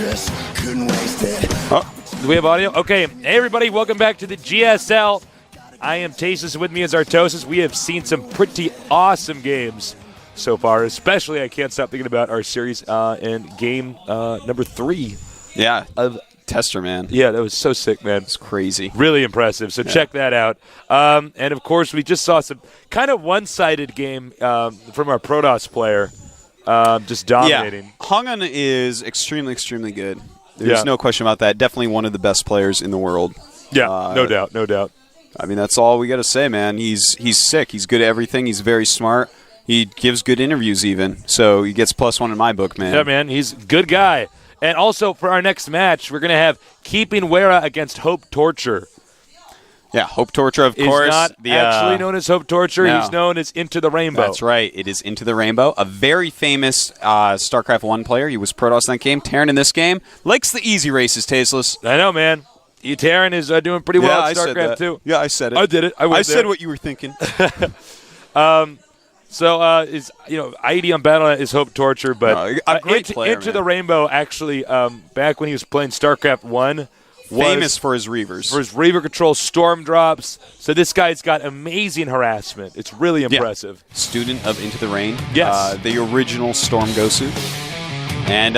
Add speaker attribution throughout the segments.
Speaker 1: Oh, do we have audio? Okay. Hey, everybody. Welcome back to the GSL. I am Tasis. With me is Artosis. We have seen some pretty awesome games so far, especially I can't stop thinking about our series in game number 3.
Speaker 2: Yeah, of Tester, man.
Speaker 1: Yeah, that was so sick, man.
Speaker 2: It's crazy.
Speaker 1: Really impressive. So check that out. And, of course, we just saw some kind of one-sided game from our Protoss player just dominating.
Speaker 2: Yeah. Hungan is extremely, extremely good. There's no question about that. Definitely one of the best players in the world.
Speaker 1: Yeah, no doubt, no doubt.
Speaker 2: I mean, that's all we got to say, man. He's sick. He's good at everything. He's very smart. He gives good interviews even. So he gets +1 in my book, man.
Speaker 1: Yeah, man. He's a good guy. And also, for our next match, we're going to have Keeping Wera against HopeTorture.
Speaker 2: Yeah, HopeTorture, of course.
Speaker 1: He's not actually known as HopeTorture.
Speaker 2: No.
Speaker 1: He's known as Into the Rainbow.
Speaker 2: That's right. It is Into the Rainbow. A very famous StarCraft 1 player. He was Protoss in that game. Terran in this game. Likes the easy races, Tasteless.
Speaker 1: I know, man. Terran is doing pretty well at StarCraft, too.
Speaker 2: Yeah, I said it.
Speaker 1: I did it. I
Speaker 2: said what you were thinking.
Speaker 1: So, ID on Battle.net is HopeTorture, but
Speaker 2: a great player,
Speaker 1: Into the Rainbow, actually, back when he was playing StarCraft 1,
Speaker 2: famous for his Reavers.
Speaker 1: For his Reaver control, storm drops. So this guy's got amazing harassment. It's really impressive.
Speaker 2: Yeah. Student of Into the Rain.
Speaker 1: Yes.
Speaker 2: The original Storm Gosu. And,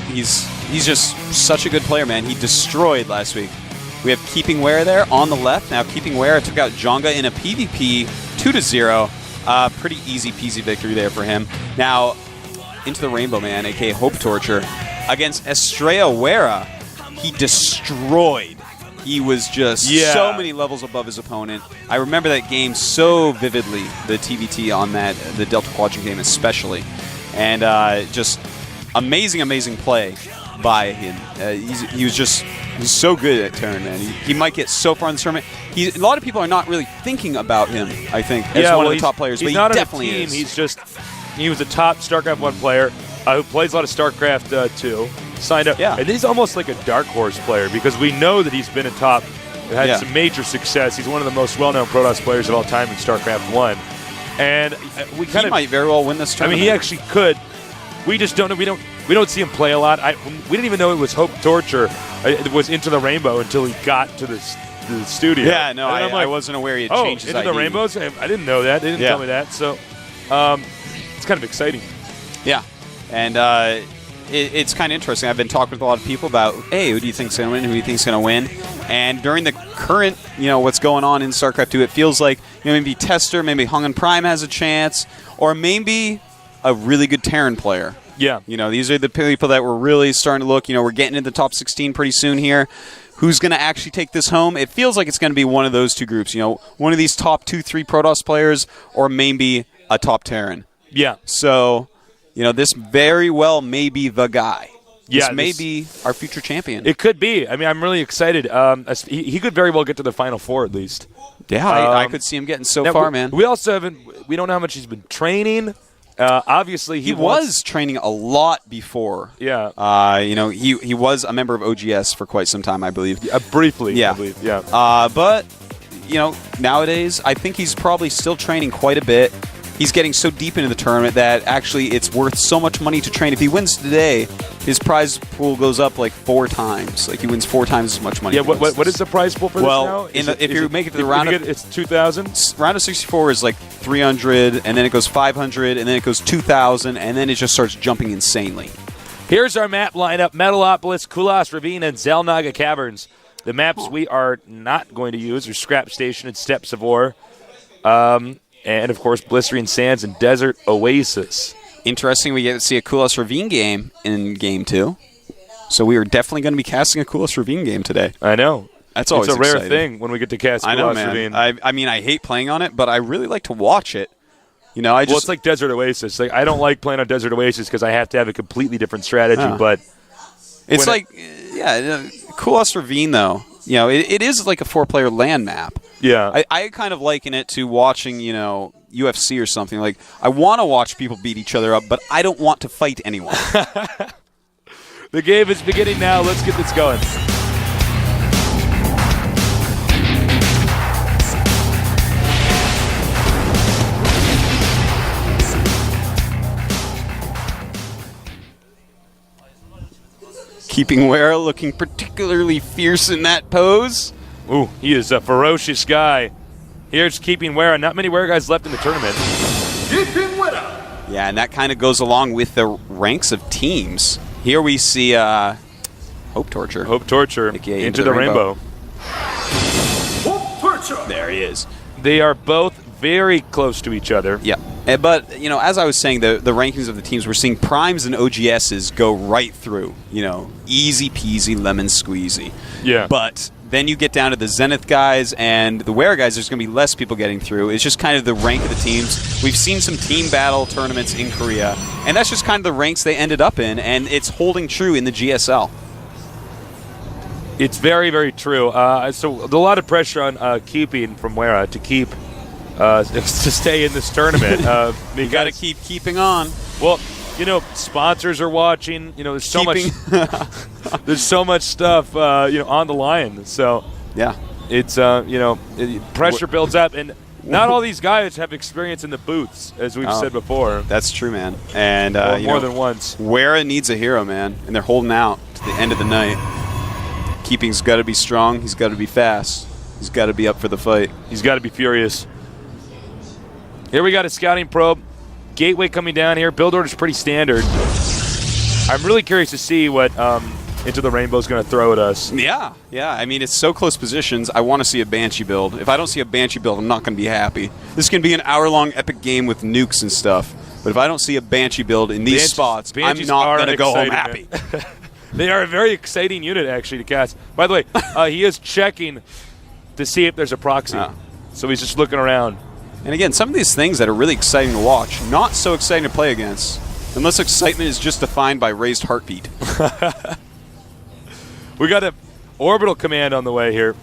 Speaker 2: he's just such a good player, man. He destroyed last week. We have Keeping Wera there on the left. Now, Keeping Wera took out Jonga in a PvP 2-0. Pretty easy peasy victory there for him. Now, Into the Rainbow, man, a.k.a. HopeTorture, against Estrella Wera. He destroyed. He was just so many levels above his opponent. I remember that game so vividly, the TVT on that, the Delta Quadrant game especially. And just amazing, amazing play by him. He's so good at Terran, man. He might get so far in the tournament. A lot of people are not really thinking about him, I think, as one of the top players, but he definitely is.
Speaker 1: He was a top StarCraft 1 player who plays a lot of StarCraft 2. Signed up.
Speaker 2: Yeah.
Speaker 1: And he's almost like a dark horse player because we know that he's been a top, had some major success. He's one of the most well-known Protoss players of all time in StarCraft 1. And he
Speaker 2: might very well win this tournament.
Speaker 1: I mean, he actually could. We just don't know. We don't see him play a lot. We didn't even know it was HopeTorture. It was Into the Rainbow until he got to the studio.
Speaker 2: Yeah, no, I wasn't aware he had changed his
Speaker 1: Into
Speaker 2: ID.
Speaker 1: the Rainbows? I didn't know that. They didn't tell me that. So it's kind of exciting.
Speaker 2: Yeah. And it's kind of interesting. I've been talking with a lot of people about, hey, who do you think's going to win? Who do you think's going to win? And during the current, what's going on in StarCraft 2, it feels like maybe Tester, maybe Hungan Prime has a chance, or maybe a really good Terran player.
Speaker 1: Yeah.
Speaker 2: These are the people that we're really starting to look. We're getting into the top 16 pretty soon here. Who's going to actually take this home? It feels like it's going to be one of those two groups. One of these top 2-3 Protoss players, or maybe a top Terran.
Speaker 1: Yeah.
Speaker 2: So, this very well may be the guy.
Speaker 1: Yeah,
Speaker 2: this may be our future champion.
Speaker 1: It could be. I mean, I'm really excited. He could very well get to the Final Four at least.
Speaker 2: Yeah, I could see him getting so far, man.
Speaker 1: We also we don't know how much he's been training. Obviously,
Speaker 2: he was training a lot before.
Speaker 1: Yeah.
Speaker 2: He was a member of OGS for quite some time, I believe.
Speaker 1: Briefly,
Speaker 2: yeah.
Speaker 1: I believe. Yeah.
Speaker 2: But nowadays, I think he's probably still training quite a bit. He's getting so deep into the tournament that actually it's worth so much money to train. If he wins today, his prize pool goes up like 4 times. Like he wins 4 times as much money.
Speaker 1: Yeah. What is the prize pool for this now?
Speaker 2: Well, if you make it to the round of
Speaker 1: it's 2,000.
Speaker 2: Round of 64 is like 300, and then it goes 500, and then it goes 2,000, and then it just starts jumping insanely.
Speaker 1: Here's our map lineup: Metalopolis, Kulas Ravine, and Zelnaga Caverns. The maps we are not going to use are Scrap Station and Steppes of Ore. And, of course, Blistering Sands and Desert Oasis.
Speaker 2: Interesting, we get to see a Kulas Ravine game in Game 2. So we are definitely going to be casting a Kulas Ravine game today.
Speaker 1: I know.
Speaker 2: That's always
Speaker 1: It's a rare
Speaker 2: exciting.
Speaker 1: thing when we get to cast Kulas Ravine.
Speaker 2: I mean, I hate playing on it, but I really like to watch it.
Speaker 1: Well, it's like Desert Oasis. Like I don't like playing on Desert Oasis because I have to have a completely different strategy, but...
Speaker 2: It's Kulas Ravine, though. It is like a 4-player LAN map.
Speaker 1: Yeah.
Speaker 2: I kind of liken it to watching, UFC or something. Like, I want to watch people beat each other up, but I don't want to fight anyone.
Speaker 1: The game is beginning now. Let's get this going.
Speaker 2: Keeping Wera looking particularly fierce in that pose.
Speaker 1: Ooh, he is a ferocious guy. Here's Keeping Wera. Not many Wera guys left in the tournament.
Speaker 3: Keeping Wera.
Speaker 2: Yeah, and that kind of goes along with the ranks of teams. Here we see HopeTorture.
Speaker 1: HopeTorture
Speaker 2: AKA
Speaker 1: into the rainbow.
Speaker 3: HopeTorture.
Speaker 2: There he is.
Speaker 1: They are both very close to each other.
Speaker 2: Yeah. But, you know, as I was saying, the rankings of the teams, we're seeing primes and OGSs go right through. You know, easy peasy, lemon squeezy.
Speaker 1: Yeah.
Speaker 2: But then you get down to the Zenith guys and the Wera guys, there's going to be less people getting through. It's just kind of the rank of the teams. We've seen some team battle tournaments in Korea, and that's just kind of the ranks they ended up in, and it's holding true in the GSL.
Speaker 1: It's very, very true. So a lot of pressure on Keeping from Wera to keep to stay in this tournament.
Speaker 2: You got to keep keeping on.
Speaker 1: Well, you know, sponsors are watching. You know, there's so much. There's so much stuff, you know, on the line. So
Speaker 2: yeah,
Speaker 1: it's you know, pressure builds up, and not all these guys have experience in the booths, as we've said before.
Speaker 2: That's true, man. And
Speaker 1: more than once.
Speaker 2: Wera needs a hero, man, and they're holding out to the end of the night. Keeping's got to be strong. He's got to be fast. He's got to be up for the fight.
Speaker 1: He's got to be furious. Here we got a scouting probe. Gateway coming down here. Build order's pretty standard. I'm really curious to see what Into the Rainbow's going to throw at us.
Speaker 2: Yeah. I mean, it's so close positions. I want to see a Banshee build. If I don't see a Banshee build, I'm not going to be happy. This can be an hour-long epic game with nukes and stuff. But if I don't see a Banshee build in these spots, I'm not going to go home happy.
Speaker 1: They are a very exciting unit, actually, to cast. By the way, he is checking to see if there's a proxy. So he's just looking around.
Speaker 2: And again, some of these things that are really exciting to watch, not so exciting to play against, unless excitement is just defined by raised heartbeat.
Speaker 1: We got an orbital command on the way here.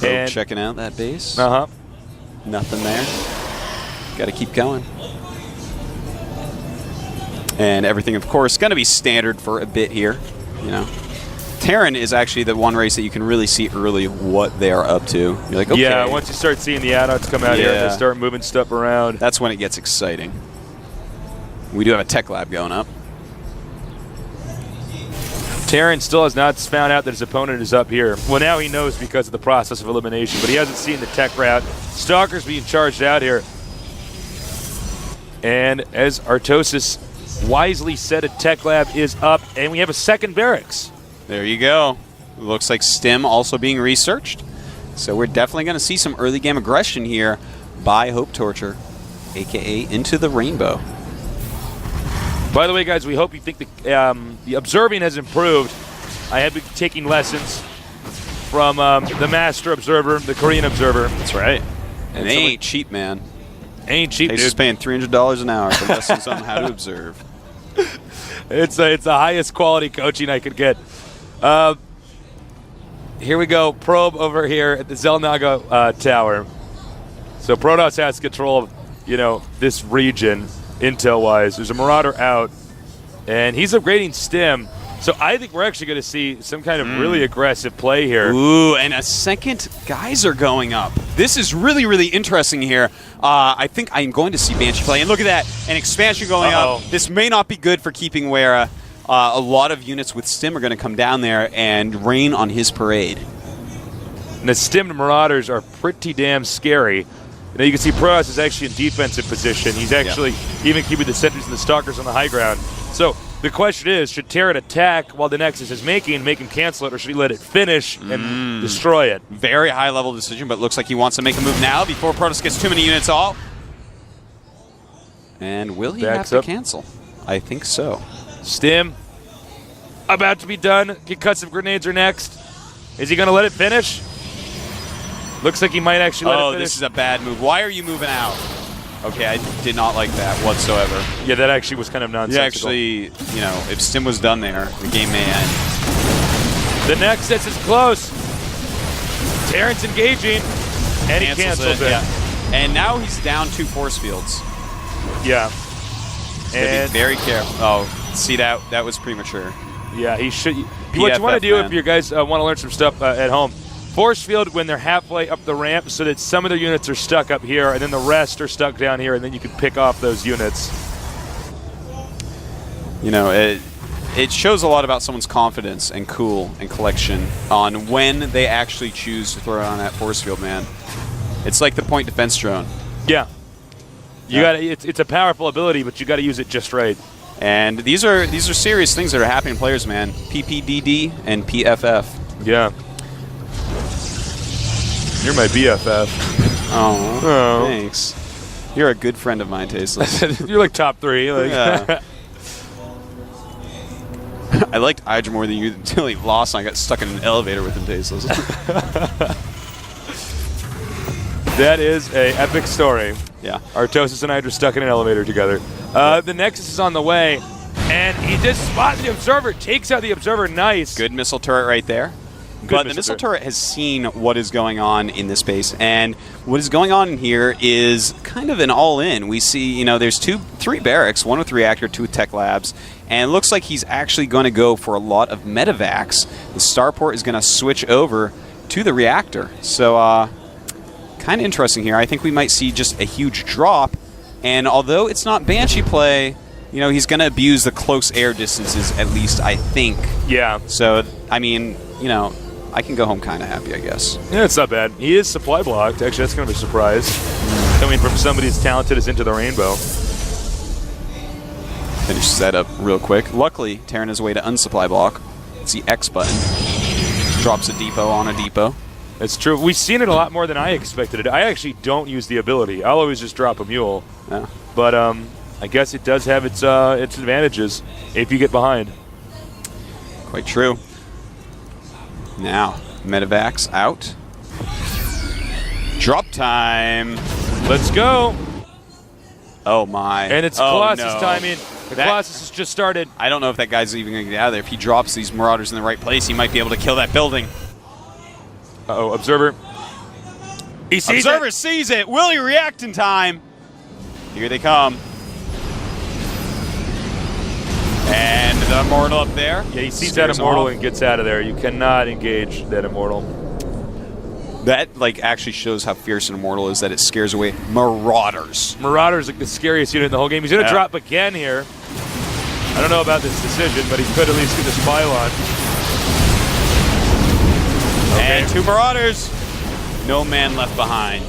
Speaker 2: And checking out that base. Nothing there. Got to keep going. And everything, of course, going to be standard for a bit here. You know, Terran is actually the one race that you can really see early what they are up to. You're like, okay.
Speaker 1: Yeah, once you start seeing the add-ons come out here and they start moving stuff around.
Speaker 2: That's when it gets exciting. We do have a tech lab going up.
Speaker 1: Terran still has not found out that his opponent is up here. Well, now he knows because of the process of elimination, but he hasn't seen the tech route. Stalker's being charged out here. And as Artosis wisely said, a tech lab is up, and we have a second barracks.
Speaker 2: There you go. Looks like Stim also being researched. So we're definitely going to see some early game aggression here by HopeTorture, a.k.a. Into the Rainbow.
Speaker 1: By the way, guys, we hope you think the observing has improved. I have been taking lessons from the master observer, the Korean observer.
Speaker 2: That's right. And they ain't cheap, man.
Speaker 1: Ain't cheap, dude.
Speaker 2: He's just paying $300 an hour for lessons on how to observe.
Speaker 1: It's the highest quality coaching I could get. Here we go. Probe over here at the Zelnaga Tower. So Protoss has control of, you know, this region intel-wise. There's a Marauder out, and he's upgrading Stim. So I think we're actually going to see some kind of really aggressive play here.
Speaker 2: Ooh, and a second geyser going up. This is really, really interesting here. I think I'm going to see Banshee play. And look at that, an expansion going up. This may not be good for Keeping Wera. A lot of units with Stim are going to come down there and rain on his parade.
Speaker 1: And the Stim Marauders are pretty damn scary. You know, you can see Protoss is actually in defensive position. He's actually even keeping the sentries and the stalkers on the high ground. So the question is, should Terran attack while the Nexus is make him cancel it, or should he let it finish and destroy it?
Speaker 2: Very high-level decision, but looks like he wants to make a move now before Protoss gets too many units off. And will he have to cancel? I think so.
Speaker 1: Stim, about to be done. Concussive grenades are next. Is he going to let it finish? Looks like he might actually let it finish.
Speaker 2: Oh, this is a bad move. Why are you moving out? Okay, I did not like that whatsoever.
Speaker 1: Yeah, that actually was kind of nonsensical.
Speaker 2: Yeah, actually, you know, if Stim was done there, the game may end.
Speaker 1: The Nexus is close. Terran's engaging, and he cancels it.
Speaker 2: Yeah. And now he's down 2 force fields.
Speaker 1: Yeah.
Speaker 2: And be very careful. Oh, see, that was premature.
Speaker 1: Yeah, he should. What you want to do if you guys want to learn some stuff at home, force field when they're halfway up the ramp so that some of their units are stuck up here and then the rest are stuck down here, and then you can pick off those units.
Speaker 2: You know, it shows a lot about someone's confidence and cool and collection on when they actually choose to throw on that force field, man. It's like the point defense drone.
Speaker 1: Yeah. You got it's a powerful ability, but you got to use it just right.
Speaker 2: And these are serious things that are happening to players, man. PPDD and PFF.
Speaker 1: Yeah. You're my BFF.
Speaker 2: Oh, thanks. You're a good friend of mine, Tasteless.
Speaker 1: You're like top 3. Like.
Speaker 2: Yeah. I liked Hydra more than you until he lost and I got stuck in an elevator with him, Tasteless.
Speaker 1: That is a epic story.
Speaker 2: Yeah.
Speaker 1: Artosis and Hydra stuck in an elevator together. The Nexus is on the way, and he just spots the Observer, takes out the Observer. Nice.
Speaker 2: Good missile turret right there. But the missile turret has seen what is going on in this space, and what is going on here is kind of an all-in. We see, there's 3 barracks, 1 with reactor, 2 with tech labs, and it looks like he's actually going to go for a lot of medevacs. The starport is going to switch over to the reactor. So, kind of interesting here. I think we might see just a huge drop, and although it's not Banshee play, he's going to abuse the close air distances, at least, I think.
Speaker 1: Yeah.
Speaker 2: So, I mean, I can go home kind of happy, I guess.
Speaker 1: Yeah, it's not bad. He is supply blocked. Actually, that's kind of a surprise. Coming from somebody as talented as Into the Rainbow.
Speaker 2: Finish that up real quick. Luckily, tearing his way to unsupply block. It's the X button. Drops a depot on a depot.
Speaker 1: It's true. We've seen it a lot more than I expected it. I actually don't use the ability. I'll always just drop a mule.
Speaker 2: Yeah.
Speaker 1: But I guess it does have its advantages if you get behind.
Speaker 2: Quite true. Now, medevacs out. Drop time.
Speaker 1: Let's go.
Speaker 2: Oh, my.
Speaker 1: And it's Colossus timing. The Colossus has just started.
Speaker 2: I don't know if that guy's even going to get out of there. If he drops these Marauders in the right place, he might be able to kill that building.
Speaker 1: Uh-oh, Observer. He sees
Speaker 2: Observer sees it. Will he react in time? Here they come. And the Immortal up there.
Speaker 1: Yeah, he sees that Immortal and gets out of there. You cannot engage that Immortal.
Speaker 2: That actually shows how fierce an Immortal is, that it scares away Marauders.
Speaker 1: Marauders like the scariest unit in the whole game. He's going to drop again here. I don't know about this decision, but he could at least get this pylon. Okay.
Speaker 2: And 2 Marauders. No man left behind.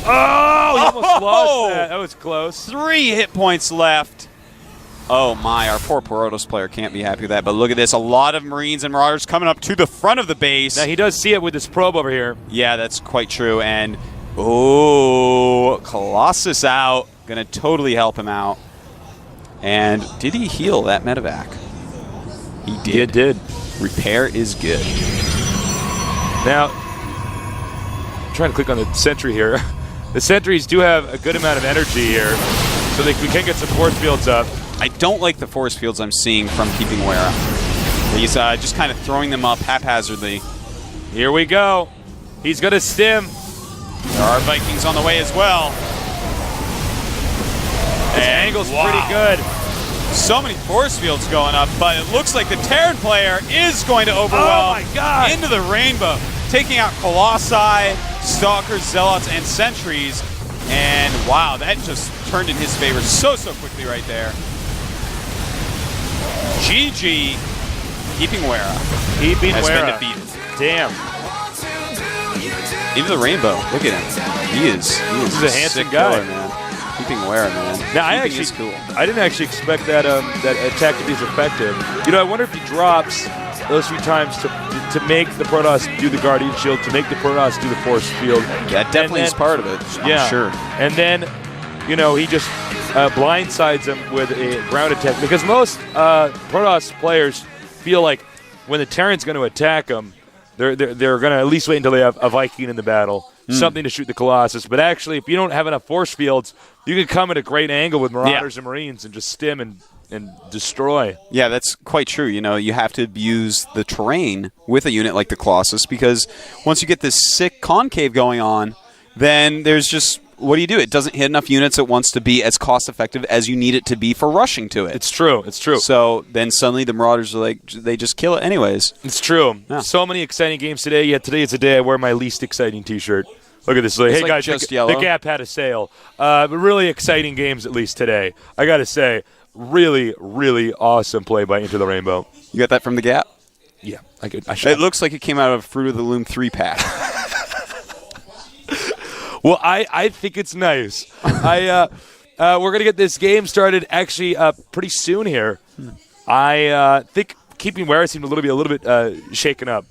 Speaker 1: Oh, he almost lost that. That was close.
Speaker 2: 3 hit points left. Oh my, our poor Porotos player can't be happy with that. But look at this, a lot of Marines and Marauders coming up to the front of the base.
Speaker 1: Now he does see it with this probe over here.
Speaker 2: Yeah, that's quite true. And, oh, Colossus out. Gonna totally help him out. And did he heal that medevac? He did.
Speaker 1: It did.
Speaker 2: Repair is good.
Speaker 1: Now, I'm trying to click on the sentry here. The sentries do have a good amount of energy here, so we can get some force fields up.
Speaker 2: I don't like the force fields I'm seeing from Keeping Wera. He's just kind of throwing them up haphazardly.
Speaker 1: Here we go. He's going to stim.
Speaker 2: There are Vikings on the way as well.
Speaker 1: His angle's pretty good.
Speaker 2: So many force fields going up, but it looks like the Terran player is going to overwhelm into the rainbow, taking out Colossi, Stalkers, Zealots, and Sentries. And wow, that just turned in his favor so quickly right there. GG. Keeping Wera.
Speaker 1: Keeping
Speaker 2: has
Speaker 1: Wera.
Speaker 2: been defeated.
Speaker 1: Damn.
Speaker 2: Into the rainbow. Look at him. He is
Speaker 1: He's a handsome guy,
Speaker 2: killer, man. Keeping Wera, man.
Speaker 1: Now I didn't actually expect that that attack to be as effective. I wonder if he drops those few times to make the Protoss do the Guardian Shield, to make the Protoss do the Force Field.
Speaker 2: That definitely is part of it. I'm sure.
Speaker 1: And then, he just blindsides him with a ground attack, because most Protoss players feel like when the Terran's going to attack them, they're going to at least wait until they have a Viking in the battle, something to shoot the Colossus. But actually, if you don't have enough force fields, you can come at a great angle with Marauders and Marines and just stim and destroy.
Speaker 2: Yeah, that's quite true. You have to abuse the terrain with a unit like the Colossus, because once you get this sick concave going on, then there's just, what do? It doesn't hit enough units at once to be as cost-effective as you need it to be for rushing to it.
Speaker 1: It's true.
Speaker 2: So then suddenly the Marauders are they just kill it anyways.
Speaker 1: It's true. Yeah. So many exciting games today, yet today is a day I wear my least exciting T-shirt. Look at this. Hey, guys,
Speaker 2: just
Speaker 1: the Gap had a sale. But really exciting games, at least today. I got to say, really, really awesome play by Into the Rainbow.
Speaker 2: You got that from the Gap?
Speaker 1: Yeah, I should.
Speaker 2: It looks like it came out of Fruit of the Loom 3-pack.
Speaker 1: Well, I think it's nice. We're gonna get this game started actually pretty soon here. I think Keeping Where seemed a little bit shaken up,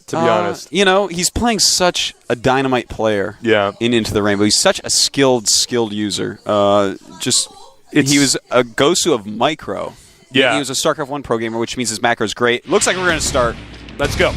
Speaker 1: to be honest.
Speaker 2: You know, he's playing such a dynamite player.
Speaker 1: Yeah.
Speaker 2: In Into the Rainbow, he's such a skilled user. He was a Gosu of micro.
Speaker 1: Yeah.
Speaker 2: He was a StarCraft 1 pro gamer, which means his macro is great. Looks like we're gonna start.
Speaker 1: Let's go.